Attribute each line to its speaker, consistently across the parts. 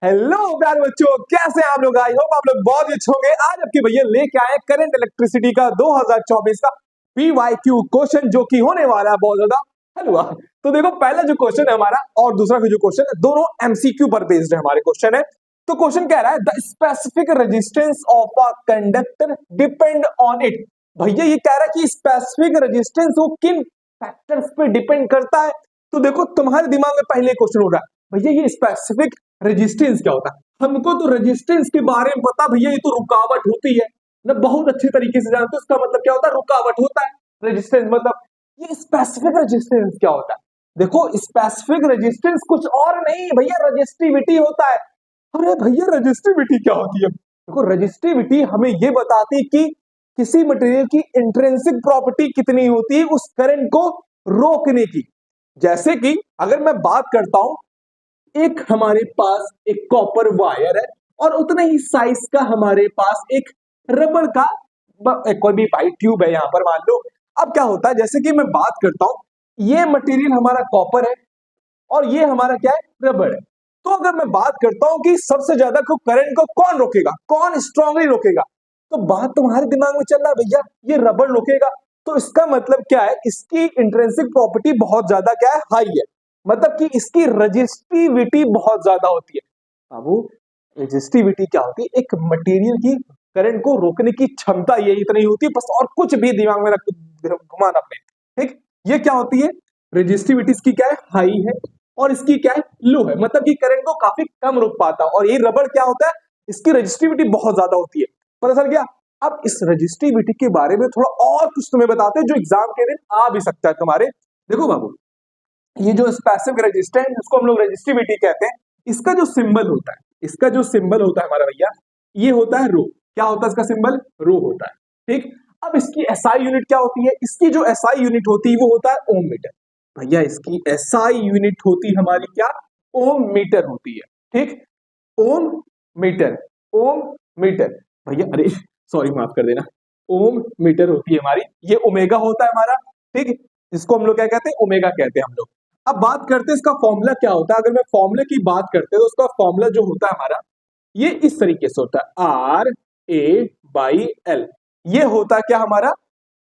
Speaker 1: Hello प्यारे बच्चों, कैसे हैं आप लोग। आई होप आप लोग बहुत अच्छे होंगे। आज आपके भैया लेके आए करंट इलेक्ट्रिसिटी का 2024 का PYQ क्वेश्चन, जो कि होने वाला है बहुत ज्यादा हलवा। तो देखो, पहला जो क्वेश्चन है हमारा और दूसरा जो क्वेश्चन है, दोनों MCQ पर बेस्ड है हमारे क्वेश्चन है। तो क्वेश्चन कह रहा है, the specific resistance of a conductor depend on it. भैया ये कह रहा है कि स्पेसिफिक रेजिस्टेंस वो किन फैक्टर्स पे डिपेंड करता है। तो देखो, तुम्हारे दिमाग में पहले क्वेश्चन होगा, भैया ये स्पेसिफिक रेजिस्टेंस क्या होता है। हमको तो रेजिस्टेंस के बारे में पता, भैया ये तो रुकावट होती है ना, बहुत अच्छे तरीके से जानते हो इसका मतलब क्या होता है, रुकावट होता है रेजिस्टेंस। मतलब ये स्पेसिफिक रेजिस्टेंस क्या होता है। देखो, स्पेसिफिक रेजिस्टेंस कुछ और नहीं भैया, रेजिस्टिविटी होता है। अरे भैया, रेजिस्टिविटी क्या होती है। देखो, रेजिस्टिविटी हमें ये बताती कि किसी मटेरियल की इंट्रिंसिक प्रॉपर्टी कितनी होती है उस करंट को रोकने की। जैसे कि अगर मैं बात करता हूं, एक हमारे पास एक कॉपर वायर है और उतना ही साइज का हमारे पास एक रबड़ का कोई भी पाइप ट्यूब है यहां पर, मान लो। अब क्या होता है, जैसे कि मैं बात करता हूं, ये मटेरियल हमारा कॉपर है और ये हमारा क्या है, रबड़ है। तो अगर मैं बात करता हूं कि सबसे ज्यादा करंट को कौन रोकेगा, कौन स्ट्रांगली रोकेगा, तो बात तुम्हारे दिमाग में चल रहा है, भैया ये रबड़ रोकेगा। तो इसका मतलब क्या है, इसकी इंट्रिंसिक प्रॉपर्टी बहुत ज्यादा क्या है, हाई है। मतलब कि इसकी रजिस्टिविटी बहुत ज्यादा होती है। बाबू, रजिस्टिविटी क्या होती है, एक मटेरियल की करंट को रोकने की क्षमता ये इतनी होती है, बस। और कुछ भी दिमाग में रख घुमाना अपने, ठीक। ये क्या होती है, रजिस्टिविटी इसकी क्या है, हाई है, और इसकी क्या है, लो है। मतलब कि करंट को काफी कम रोक पाता है। और ये रबड़ क्या होता है, इसकी रजिस्टिविटी बहुत ज्यादा होती है। पता चल गया। अब इस रजिस्टिविटी के बारे में थोड़ा और कुछ तुम्हें बताते हैं जो एग्जाम के दिन आ भी सकता है तुम्हारे। देखो बाबू, ये जो पैसिव रेजिस्टेंस, इसको हम लोग रेजिस्टिविटी कहते हैं, इसका जो सिंबल होता है, इसका जो सिंबल होता है हमारा भैया, ये होता है रो। क्या होता है इसका सिंबल, रो होता है, ठीक। अब इसकी एसआई यूनिट क्या होती है, इसकी जो एसआई यूनिट होती है वो होता है ओम मीटर। भैया इसकी एसआई यूनिट होती है हमारी क्या, ओम मीटर होती है, ठीक। ओम मीटर, ओम मीटर। भैया अरे सॉरी, माफ कर देना, ओम मीटर होती है हमारी, ये ओमेगा होता है हमारा, ठीक। इसको हम लोग क्या कहते हैं, ओमेगा कहते हैं हम लोग। अब बात करते हैं इसका फॉर्मूला क्या होता है। अगर मैं फॉर्मूले की बात करते हैं तो उसका फॉर्मूला जो होता है हमारा, ये इस तरीके से होता है, RA/L। ये होता है क्या हमारा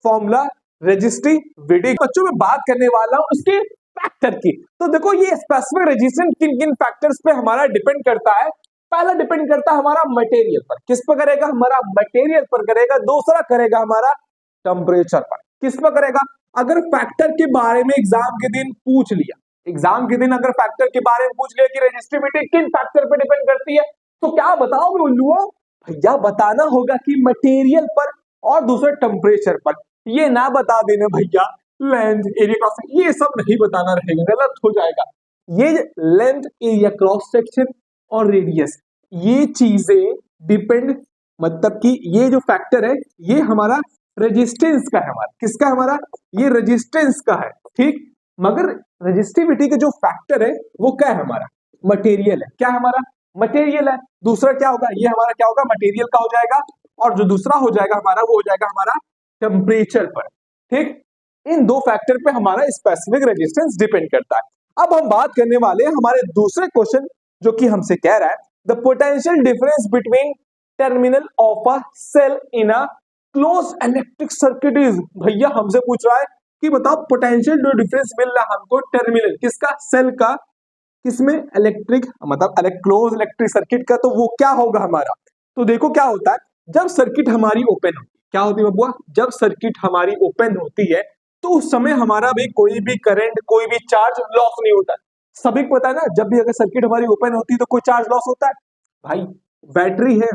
Speaker 1: फॉर्मूला, रेजिस्टिविटी। बच्चों में बात करने वाला हूं उसके फैक्टर की। तो देखो, ये स्पेसिफिक रेजिस्टेंस किन किन फैक्टर्स पे हमारा डिपेंड करता है। पहला डिपेंड करता है हमारा मटेरियल पर। किस पर करेगा, हमारा मटेरियल पर करेगा। दूसरा करेगा हमारा टेम्परेचर पर। किस पर करेगा, अगर फैक्टर के बारे में एग्जाम के दिन पूछ लिया, एग्जाम के दिन अगर फैक्टर के बारे में पूछ लिया कि रेजिस्टिविटी किन फैक्टर पे डिपेंड करती है, तो क्या बताओगे उल्लुओं। भैया बताना होगा कि मटेरियल पर और दूसरे टेम्परेचर पर। ये ना बता देना भैया लेंथ, एरिया क्रॉस सेक्शन, ये सब नहीं बताना रहेगा, गलत हो जाएगा। ये लेंथ, एरिया क्रॉस सेक्शन और रेडियस, ये चीजें डिपेंड, मतलब कि ये जो फैक्टर है ये हमारा रेजिस्टेंस का है, हमारा किसका है, हमारा ये रेजिस्टेंस का है, ठीक। मगर रेजिस्टिविटी का जो फैक्टर है वो क्या है, हमारा मटेरियल है। क्या है, हमारा मटेरियल है। दूसरा क्या होगा, ये हमारा क्या होगा, मटेरियल का हो जाएगा। और जो दूसरा हो जाएगा हमारा, वो हो जाएगा हमारा टेम्परेचर पर, ठीक। इन दो फैक्टर पे हमारा स्पेसिफिक रेजिस्टेंस डिपेंड करता है। अब हम बात करने वाले हैं हमारे दूसरे क्वेश्चन, जो कि हमसे कह रहा है, the potential difference between terminal of a cell in a close electric circuit is. भैया हमसे पूछ रहा है कि बताओ पोटेंशियल जो डिफरेंस मिल रहा है हमको टर्मिनल किसका, सेल का, किसमें, इलेक्ट्रिक, मतलब क्लोज इलेक्ट्रिक सर्किट का, तो वो क्या होगा हमारा। तो देखो क्या होता है, जब सर्किट हमारी ओपन होती है, क्या होती है बबुआ, जब सर्किट हमारी ओपन होती है तो उस समय हमारा भी कोई भी करंट, कोई भी चार्ज लॉस नहीं होता है। सभी को पता है ना, जब भी अगर सर्किट हमारी ओपन होती है तो कोई चार्ज लॉस होता है। भाई बैटरी है,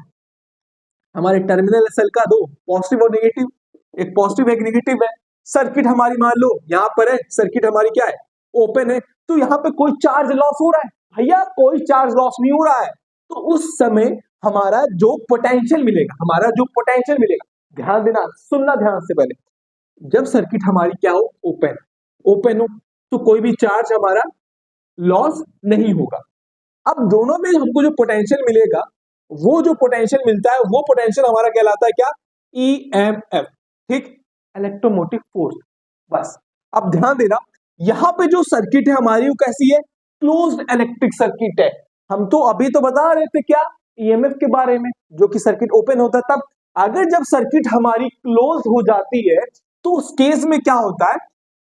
Speaker 1: हमारे टर्मिनल सेल का दो पॉजिटिव और नेगेटिव, एक पॉजिटिव एक नेगेटिव है। सर्किट हमारी मान लो यहां पर है, सर्किट हमारी क्या है, ओपन है, तो यहाँ पे कोई चार्ज लॉस हो रहा है, भैया कोई चार्ज लॉस नहीं हो रहा है। तो उस समय हमारा जो पोटेंशियल मिलेगा, हमारा जो पोटेंशियल मिलेगा, ध्यान देना, सुनना ध्यान से पहले, जब सर्किट हमारी क्या हो, ओपन, ओपन हो, तो कोई भी चार्ज हमारा लॉस नहीं होगा। अब दोनों में हमको जो पोटेंशियल मिलेगा, वो जो पोटेंशियल मिलता है वो पोटेंशियल हमारा कहलाता है क्या, EMF, ठीक, इलेक्ट्रोमोटिव फोर्स। बस अब ध्यान देना, यहां पे जो सर्किट है हमारी वो कैसी है, क्लोज्ड इलेक्ट्रिक सर्किट है। हम तो अभी तो बता रहे थे क्या, ईएमएफ के बारे में, जो कि सर्किट ओपन होता है तब। अगर जब सर्किट हमारी क्लोज हो जाती है तो उस केस में क्या होता है,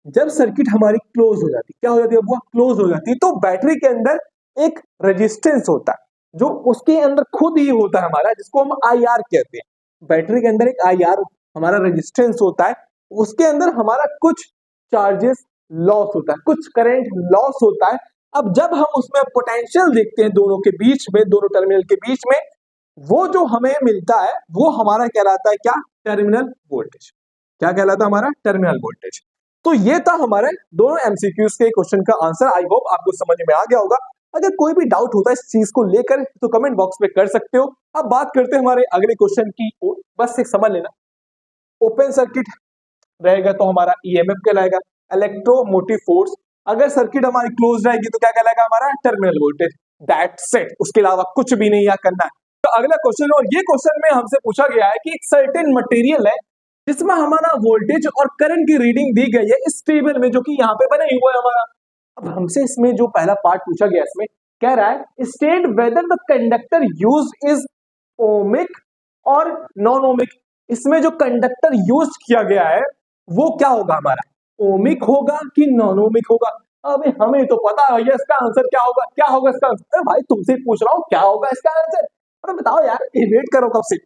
Speaker 1: जब सर्किट हमारी क्लोज हो जाती है, क्या हो जाती है, वो क्लोज हो जाती है, तो बैटरी के अंदर एक रेजिस्टेंस होता है जो उसके अंदर खुद ही होता है हमारा, जिसको हम आईआर कहते हैं। बैटरी के अंदर एक आईआर हमारा रेजिस्टेंस होता है, उसके अंदर हमारा कुछ चार्जेस लॉस होता है, कुछ करंट लॉस होता है। अब जब हम उसमें पोटेंशियल देखते हैं दोनों के बीच में, दोनों टर्मिनल के बीच में, वो जो हमें मिलता है वो हमारा कहलाता है क्या, टर्मिनल वोल्टेज। क्या कहलाता है हमारा, टर्मिनल वोल्टेज। तो ये था हमारे दोनों एमसीक्यूज के क्वेश्चन का आंसर। आई होप आपको समझ में आ गया होगा। अगर कोई भी डाउट होता है इस चीज को लेकर तो कमेंट बॉक्स में कर सकते हो। अब बात करते हैं हमारे अगले क्वेश्चन की। बस एक समझ लेना, ओपन सर्किट रहेगा तो हमारा ईएमएफ कहलाएगा, इलेक्ट्रोमोटिव फोर्स। अगर सर्किट हमारी क्लोज रहेगी तो क्या कहलाएगा हमारा, टर्मिनल वोल्टेज। दैट्स इट, उसके अलावा कुछ भी नहीं यहाँ करना है। तो अगला क्वेश्चन, और ये क्वेश्चन में हमसे पूछा गया है कि एक सर्टेन मटेरियल है जिसमें हमारा वोल्टेज और करंट की रीडिंग दी गई है इस टेबल में, जो कि यहाँ पे बना हुआ है हमारा। अब हमसे इसमें जो पहला पार्ट पूछा गया, इसमें कह रहा है state whether the conductor use is ohmic और नॉन ओमिक। इसमें जो कंडक्टर यूज किया गया है वो क्या होगा हमारा, ओमिक होगा कि नॉन ओमिक होगा। अबे हमें तो पता है भैया इसका आंसर क्या होगा, क्या होगा इसका आंसर। अरे भाई तुमसे पूछ रहा हूँ क्या होगा इसका आंसर, अरे बताओ यार, वेट करो कब से।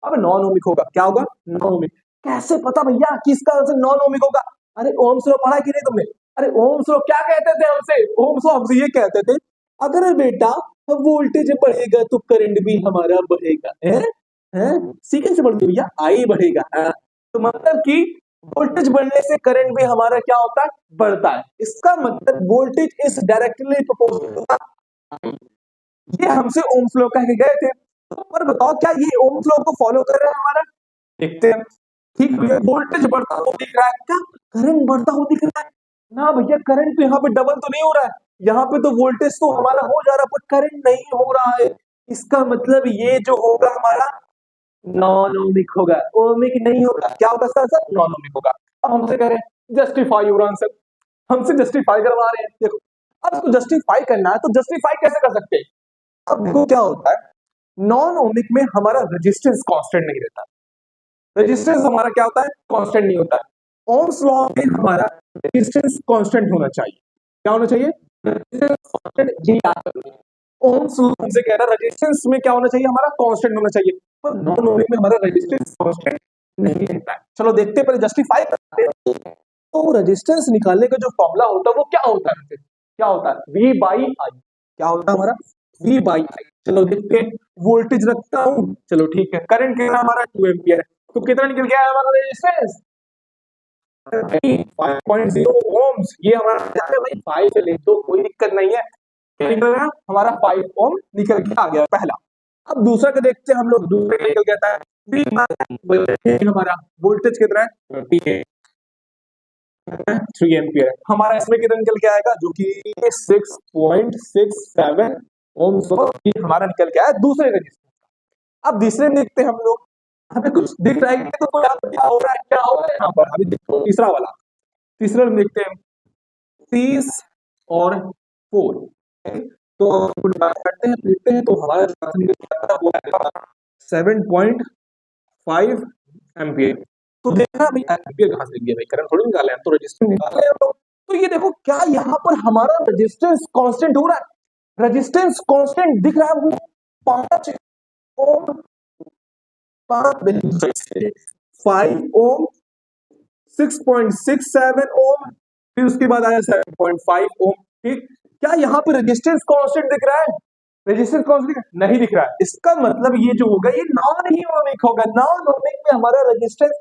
Speaker 1: अब नॉन ओमिक होगा, क्या होगा, नॉन ओमिक। कैसे पता भैया कि इसका आंसर नॉन ओमिक होगा। अरे ओम्स लॉ पढ़ा कि नहीं तुमने। अरे ओम्स लॉ क्या कहते थे हमसे, ओम्स लॉ हमसे ये कहते थे, अगर बेटा वोल्टेज बढ़ेगा तो करंट भी हमारा बढ़ेगा। है सीखने से बढ़ती भैया, आई बढ़ेगा। तो मतलब कि वोल्टेज बढ़ने से करंट भी हमारा क्या होता है, बढ़ता है। इसका मतलब वोल्टेज इज डायरेक्टली प्रोपोर्शनल होता है। ये हमसे ओम्स लॉ कह के गए थे। तो पर बताओ क्या ये ओम्स लॉ को फॉलो कर रहे हैं हमारा, देखते हैं। ठीक भैया, वोल्टेज बढ़ता हुआ दिख रहा है, क्या करंट बढ़ता हुआ दिख रहा है, ना भैया करंट तो यहाँ पे डबल तो नहीं हो रहा है, यहाँ पे तो वोल्टेज तो हमारा हो जा रहा है पर करंट नहीं हो रहा है। इसका मतलब ये जो होगा हमारा नॉन ओमिक होगा, ओमिक नहीं होगा। क्या होगा इसका आंसर, नॉन ओमिक होगा। अब हमसे कह रहे हैं जस्टिफाई योर आंसर, हमसे जस्टिफाई करवा रहे हैं। देखो अब इसको जस्टिफाई करना है तो जस्टिफाई कैसे कर सकते हैं। अब देखो क्या होता है, नॉन ओमिक में हमारा रेजिस्टेंस कांस्टेंट नहीं रहता, रेजिस्टेंस हमारा क्या होता है, कांस्टेंट नहीं होता है। ओम्स लॉ में हमारा रेजिस्टेंस कांस्टेंट होना चाहिए। क्या होना चाहिए, रेजिस्टेंस कांस्टेंट। ये याद रखना। ओम्स लॉ हमसे कह रहा है रेजिस्टेंस में क्या होना चाहिए, हमारा कांस्टेंट होना चाहिए, पर नॉन ओमिक में हमारा रेजिस्टेंस कांस्टेंट नहीं रहता है। चलो देखते हैं, पहले जस्टिफाई करते हैं। तो रेजिस्टेंस निकालने का जो फॉर्मूला होता है वो क्या होता है, क्या होता है, V बाई आई। क्या होता है हमारा, V बाई आई। चलो देखते हैं, वोल्टेज रखता हूं, चलो ठीक है। करंट कितना हमारा 2 एम्पियर है, तो कितना निकल गया है हमारा रेजिस्टेंस, 5.0 ओम्स। ये हमारा भाई 5 से ले तो कोई दिक्कत नहीं है, क्या निकल गया हमारा 5 ओम निकल के आ गया पहला। अब दूसरा का देखते हैं हम लोग, दूसरा निकल गया है हमारा वोल्टेज कितना है, 3 एम्पियर है हमारा। इसमें कितना निकल के आएगा, जो कि 6.67 ओम्स हमारा निकल के आया दूसरे रजिस्टर। अब तीसरे में देखते हैं हम लोग, हमें कुछ दिख रहा है तो क्या हो रहा है, क्या हो रहा है यहाँ पर, अभी देखो तीसरा वाला, तीसरा में देखते हैं 30 और 4। तो करते हैं पीटते हैं तो हमारा 7.5 एम्पियर। तो देखना भाई एम्पियर कहां से लिख गया भाई, करंट थोड़ी निकाले हम तो रेजिस्टेंस निकाले हम लोग। तो ये देखो क्या यहाँ पर हमारा रेजिस्टेंस कांस्टेंट हो रहा है, रेजिस्टेंस कांस्टेंट दिख रहा है, वो 5 ओम, 5 ओम, 6.67 ओम, फिर उसके बाद आया 7.5 ओम। ठीक, क्या यहाँ पे रेजिस्टेंस कांस्टेंट दिख रहा है, रेजिस्टेंस कांस्टेंट नहीं दिख रहा है। इसका मतलब ये जो होगा ये नॉन ही ओमिक होगा, नॉन ओमिक में हमारा रेजिस्टेंस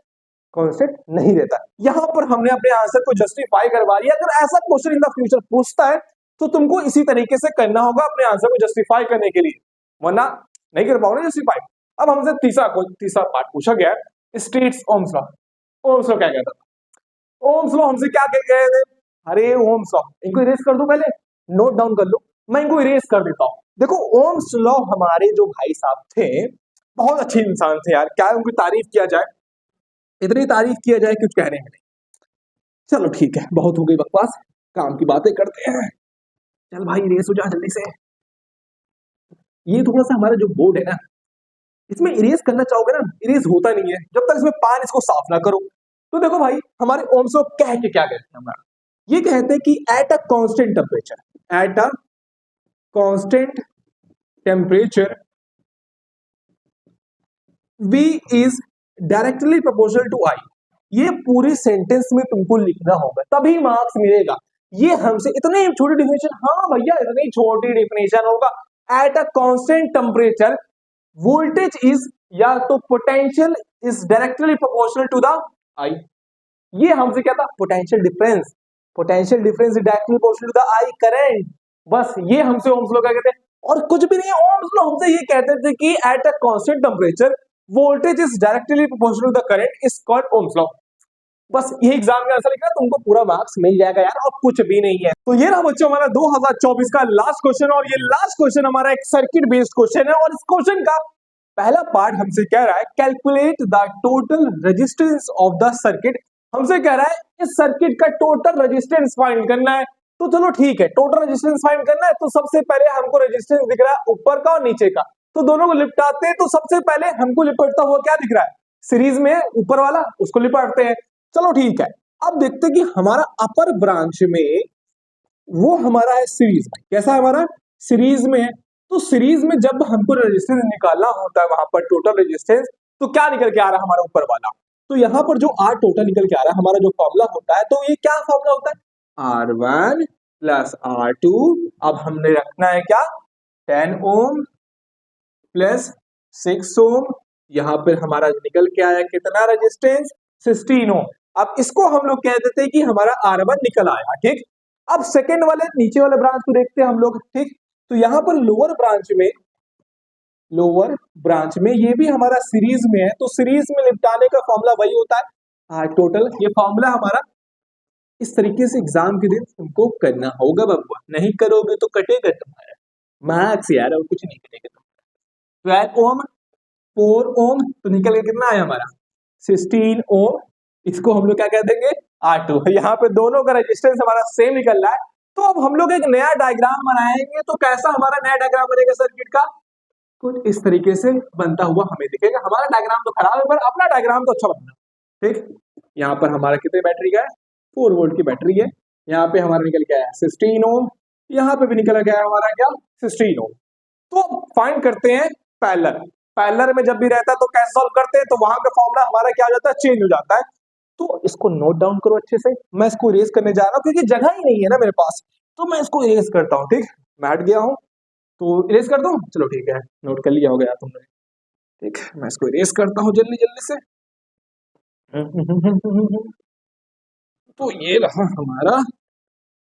Speaker 1: कांस्टेंट नहीं रहता। यहाँ पर हमने अपने आंसर को जस्टिफाई करवा लिया। अगर ऐसा क्वेश्चन इन द फ्यूचर पूछता है तो तुमको इसी तरीके से करना होगा अपने आंसर को जस्टिफाई करने के लिए, वरना नहीं कर पाओगे जस्टिफाई। अब हमसे तीसरा पार्ट पूछा गया है, states Ohm's law. Ohm's law क्या कहता था, ओम्स लॉ हमसे क्या कह गए थे, अरे ओम्स लॉ, इनको इरेज कर दो, पहले नोट डाउन कर लो, मैं इनको इरेज कर देता हूँ। देखो ओम्स लॉ हमारे जो भाई साहब थे बहुत अच्छे इंसान थे यार, क्या उनकी तारीफ किया जाए, इतनी तारीफ किया जाए कुछ कहने में नहीं। चलो ठीक है, बहुत हो गई बकवास, काम की बातें करते हैं। चल भाई रेस हो जा जल्दी से। ये थोड़ा सा हमारा जो बोर्ड है ना, इसमें इरेज करना चाहोगे ना, इरेज होता नहीं है जब तक इसमें पान इसको साफ ना करो। तो देखो भाई, हमारे ओम्स लॉ कह के क्या कहते हैं हमारा, ये कहते हैं कि at a constant temperature, at a constant temperature V is directly proportional to I। ये पूरे सेंटेंस में तुमको लिखना होगा, तभी मार्क्स मिलेगा। ये हमसे इतने छोटी डिफिनेशन, हाँ भैया इतनी छोटी डिफिनेशन होगा। At a constant temperature voltage is, या तो potential is directly proportional to the I। ये हमसे क्या था, potential difference, potential difference is directly proportional to the I current. बस ये हमसे ओम्स लॉ क्या कहते हैं, और कुछ भी नहीं है। ओम्स लॉ हमसे ये कहते थे कि at a constant temperature voltage is directly proportional to the current is called ohm's law. बस ये एग्जाम में आंसर लिखना, तुमको पूरा मार्क्स मिल जाएगा यार, और कुछ भी नहीं है। तो ये रहा बच्चों हमारा 2024 का लास्ट क्वेश्चन, और ये लास्ट क्वेश्चन हमारा एक सर्किट बेस्ड क्वेश्चन है। और इस क्वेश्चन का पहला पार्ट हमसे कह रहा है calculate the total resistance of the circuit. हमसे कह रहा है इस सर्किट का टोटल रेजिस्टेंस फाइंड करना है। तो चलो ठीक है, टोटल रेजिस्टेंस फाइंड करना है, तो सबसे पहले हमको रेजिस्टेंस दिख रहा है ऊपर का और नीचे का, तो दोनों को लिपटाते हैं। तो सबसे पहले हमको लिपटता हुआ क्या दिख रहा है, सीरीज में ऊपर वाला, उसको लिपटते हैं। चलो ठीक है, अब देखते हैं कि हमारा अपर ब्रांच में वो हमारा है सीरीज में, कैसा है हमारा, सीरीज में है। तो सीरीज में जब हमको रेजिस्टेंस निकालना होता है वहां पर टोटल रेजिस्टेंस, तो क्या निकल के आ रहा है हमारा ऊपर वाला, तो यहाँ पर जो R टोटल निकल के आ रहा है, हमारा जो फॉर्मूला होता है, तो ये क्या फॉर्मूला होता है, R1 प्लस R2। अब हमने रखना है क्या, 10 ओम प्लस 6 ओम। यहाँ पर हमारा निकल के आया कितना रेजिस्टेंस, 16 ओम। अब इसको हम लोग कह देते हैं कि हमारा R1 निकल आया, ठीक। अब सेकेंड वाले नीचे वाले ब्रांच को देखते हैं हम लोग, ठीक। तो यहाँ पर लोअर ब्रांच में ये भी हमारा सीरीज में है, तो सीरीज में निपटाने का फॉर्मूला वही होता है R टोटल। ये फॉर्मूला हमारा इस तरीके से एग्जाम के दिन तुमको करना होगा बबुआ, नहीं करोगे तो कटेगा तुम्हारा मार्क्स यार, और कुछ नहीं कटेगा तुम्हारा। 12 ओम 4 ओम, तो निकल के कितना आया हमारा 16 ओम। इसको हम लोग क्या कह देंगे, R2। यहाँ पे दोनों का रेजिस्टेंस हमारा सेम निकल रहा है। तो अब हम लोग एक नया डायग्राम बनाएंगे, तो कैसा हमारा नया डायग्राम बनेगा सर्किट का, कुछ इस तरीके से बनता हुआ हमें दिखेगा। हमारा डायग्राम तो खराब है, पर अपना डायग्राम तो अच्छा बनना, ठीक। यहाँ पर हमारा कितने बैटरी का है, 4 वोल्ट की बैटरी है। यहाँ पे हमारा निकल के आया 16 ओम, यहाँ पे भी निकल गया हमारा क्या 16 ओम। तो फाइंड करते हैं पैरेलल में जब भी रहता है तो कैसे सॉल्व करते हैं, तो वहां का फॉर्मूला हमारा क्या हो जाता है, चेंज हो जाता है। तो इसको नोट डाउन करो अच्छे से, मैं इसको इरेज करने जा रहा हूँ क्योंकि जगह ही नहीं है ना मेरे पास, तो मैं इसको इरेज करता हूँ, ठीक। मैं हट गया हूँ तो इरेज कर दूं, चलो ठीक है, नोट कर लिया होगा तुमने, ठीक। मैं इसको इरेज करता हूँ जल्दी जल्दी से। तो ये रहा हमारा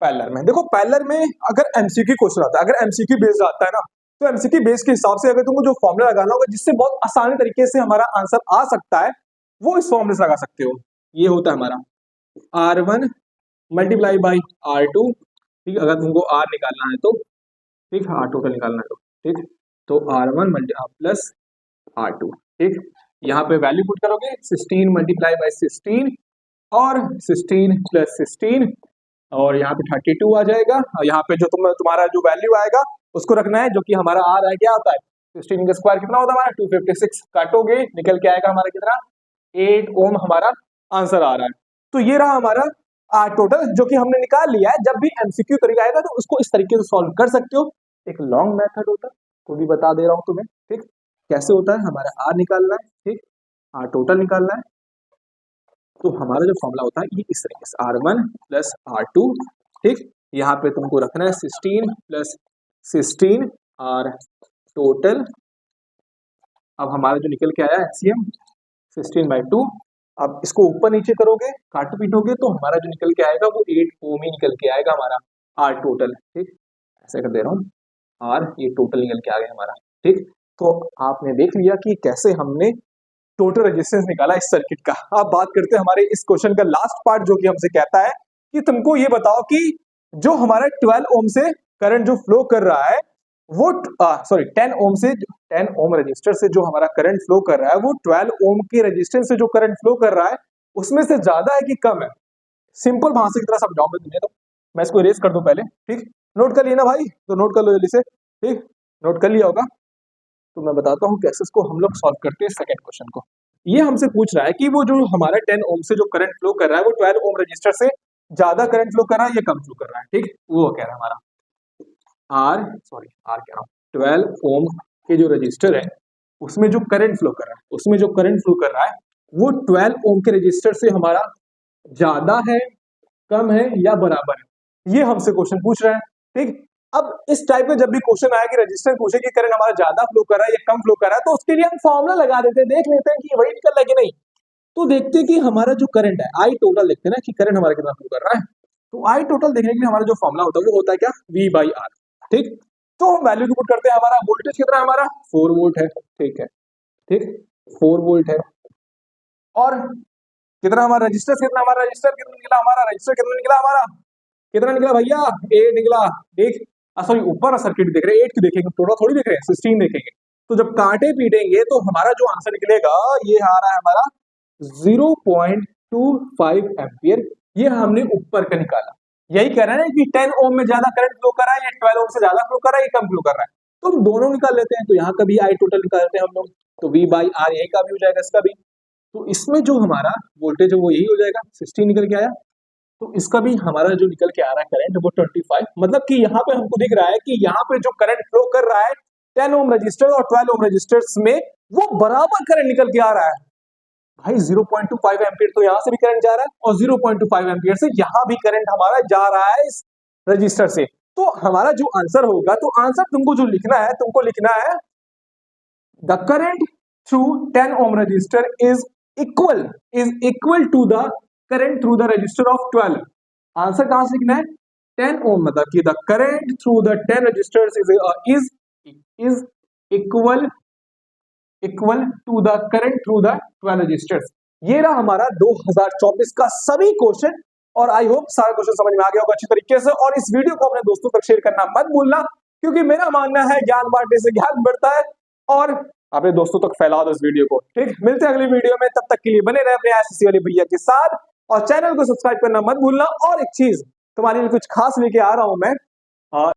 Speaker 1: पैरेलल में। देखो पैरेलल में अगर एमसीक्यू क्वेश्चन आता है, अगर एमसीक्यू बेस्ड आता है ना, तो एमसीक्यू बेस के हिसाब से अगर तुमको जो फॉर्मूला लगाना होगा जिससे बहुत आसानी तरीके से हमारा आंसर आ सकता है, वो इस फॉर्मूले से लगा सकते हो। ये होता है हमारा R1 मल्टीप्लाई बाई R2, ठीक। अगर तुमको R निकालना है तो, ठीक, R टोटल निकालना है तो, ठीक। तो R1 प्लस R2, ठीक। यहाँ पे वैल्यू पुट करोगे 16 मल्टीप्लाई बाई 16 और 16 प्लस 16, और यहाँ पे 32 आ जाएगा। और यहाँ पे जो तुम्हारा जो वैल्यू आएगा उसको रखना है, जो कि हमारा R है, क्या होता है 16 का स्क्वायर कितना होता है हमारा 256, काटोगे निकल के आएगा हमारा कितना 8 ओम हमारा आंसर आ रहा है। तो ये रहा हमारा R टोटल, जो कि हमने निकाल लिया है। जब भी एमसीक्यू तरीका आएगा तो उसको इस तरीके से सॉल्व कर सकते हो। एक लॉन्ग मेथड होता है, को भी बता दे रहा हूँ तुम्हें, ठीक। कैसे होता है, हमारा R निकालना है, ठीक, R टोटल निकालना है। तो हमारा जो फॉर्मूला होता है ये इस तरीके से R1 प्लस R2, ठीक। यहाँ पे तुमको रखना है 16 प्लस 16 और टोटल। अब हमारा जो निकल के आया एचसीएम 16/2। अब इसको ऊपर नीचे करोगे, काट पीटोगे, तो हमारा जो निकल के आएगा वो 8 ओम ही निकल के आएगा हमारा R टोटल, ठीक। ऐसे कर दे रहा हूँ, R ये टोटल निकल के आ गया हमारा, ठीक। तो आपने देख लिया कि कैसे हमने टोटल रेजिस्टेंस निकाला इस सर्किट का। अब बात करते हैं हमारे इस क्वेश्चन का लास्ट पार्ट, जो कि हमसे कहता है कि तुमको ये बताओ कि जो हमारा 12 ओम से करंट जो फ्लो कर रहा है वो 10 ओम से, 10 ओम रजिस्टर से जो हमारा करंट फ्लो कर रहा है वो 12 ओम के रजिस्टेंस से जो करंट फ्लो कर रहा है उसमें से ज्यादा है कि कम है। सिंपल भाषा की तरह समझाऊं मैं तुम्हें, तो मैं इसको इरेज कर दूं पहले, ठीक। नोट कर लिया ना भाई, तो नोट कर लो जल्दी से, ठीक। नोट कर लिया होगा, तो मैं बताता हूँ कैसे इसको हम लोग सॉल्व करते हैं सेकंड क्वेश्चन को। ये हमसे पूछ रहा है कि वो जो हमारा 10 ओम से जो करंट फ्लो कर रहा है वो 12 ओम रजिस्टर से ज्यादा करंट फ्लो कर रहा है या कम फ्लो कर रहा है। ठीक, वो कह रहा है हमारा आर कह रहा हूँ 12 ओम के जो रजिस्टर है उसमें जो करंट फ्लो कर रहा है, उसमें जो करंट फ्लो कर रहा है वो 12 ओम के रजिस्टर से हमारा ज्यादा है, कम है या बराबर है, ये हमसे क्वेश्चन पूछ रहा है। ठीक, अब इस टाइप का जब भी क्वेश्चन आया कि रजिस्टर पूछे कि करंट हमारा ज्यादा फ्लो कर रहा है या कम फ्लो कर रहा है, तो उसके लिए हम फॉर्मूला लगा देते हैं, देख लेते हैं कि वही निकल रहा है कि नहीं। तो देखते हैं कि हमारा जो करंट है आई टोटल देखते हैं ना कि करंट हमारा कितना फ्लो कर रहा है। तो आई टोटल देखने के लिए हमारा जो फॉर्मूला होता है वो होता है क्या, V बाई आर। ठीक, तो हम वैल्यू की पुट करते हैं, हमारा वोल्टेज कितना है, हमारा 4 वोल्ट है। ठीक है, ठीक 4 वोल्ट है। और कितना हमारा रजिस्टर, कितना हमारा रजिस्टर कितना निकला, हमारा रजिस्टर कितना निकला, हमारा कितना निकला भैया, 8 निकला। ठीक, सॉरी ऊपर सर्किट देख रहे हैं, 8 की देखेंगे, टोटल थोड़ी देख रहे हैं, 16 देखेंगे। तो जब कांटे पीटेंगे तो हमारा जो आंसर निकलेगा ये आ रहा है हमारा 0.25 एम्पियर। ये हमने ऊपर का निकाला। यही कह रहे हैं कि 10 ओम में ज्यादा करंट फ्लो कर रहा है या 12 ओम से ज्यादा फ्लो कर रहा है या कम फ्लो कर रहा है। तो हम दोनों निकाल लेते हैं, तो यहाँ का भी आई टोटल निकाल लेते हैं हम लोग। तो V बाई आर यही का भी हो जाएगा, इसका भी। तो इसमें जो हमारा वोल्टेज है वो यही हो जाएगा, 16 निकल के आया। तो इसका भी हमारा जो निकल के आ रहा है करंट वो 25, मतलब कि यहाँ पे हमको दिख रहा है कि यहाँ पे जो करंट फ्लो कर रहा है 10 ओम रजिस्टर और 12 ओम रजिस्टर्स में वो बराबर करंट निकल के आ रहा है। भाई 0.25 एम्पियर तो यहाँ से भी करंट जा रहा है और 0.25 एम्पियर से यहाँ भी करंट हमारा जा रहा है इस रजिस्टर से। तो हमारा जो आंसर होगा, तो आंसर तुमको जो लिखना है, तुमको लिखना है the current through 10 ohm resistor is equal to the current through the resistor of 12। Answer कहां से लिखना है, 10 ohm, मतलब कि the current through the 10 resistors is equal to the current through the 12 resistors। ये रहा हमारा 2024 का सभी क्वेश्चन। और आई होप सारा क्वेश्चन समझ में आ गया होगा अच्छी तरीके से। और इस वीडियो को अपने दोस्तों तक शेयर करना मत भूलना, क्योंकि मेरा मानना है ज्ञान बांटने से ज्ञान बढ़ता है। और अपने दोस्तों तक फैला दो इस वीडियो को। ठीक, मिलते हैं अगली वीडियो में, तब तक के लिए बने रहे अपने एसएससी वाले भैया के साथ और चैनल को सब्सक्राइब करना मत भूलना। और एक चीज तुम्हारे लिए कुछ खास लेके आ रहा हूं मैं,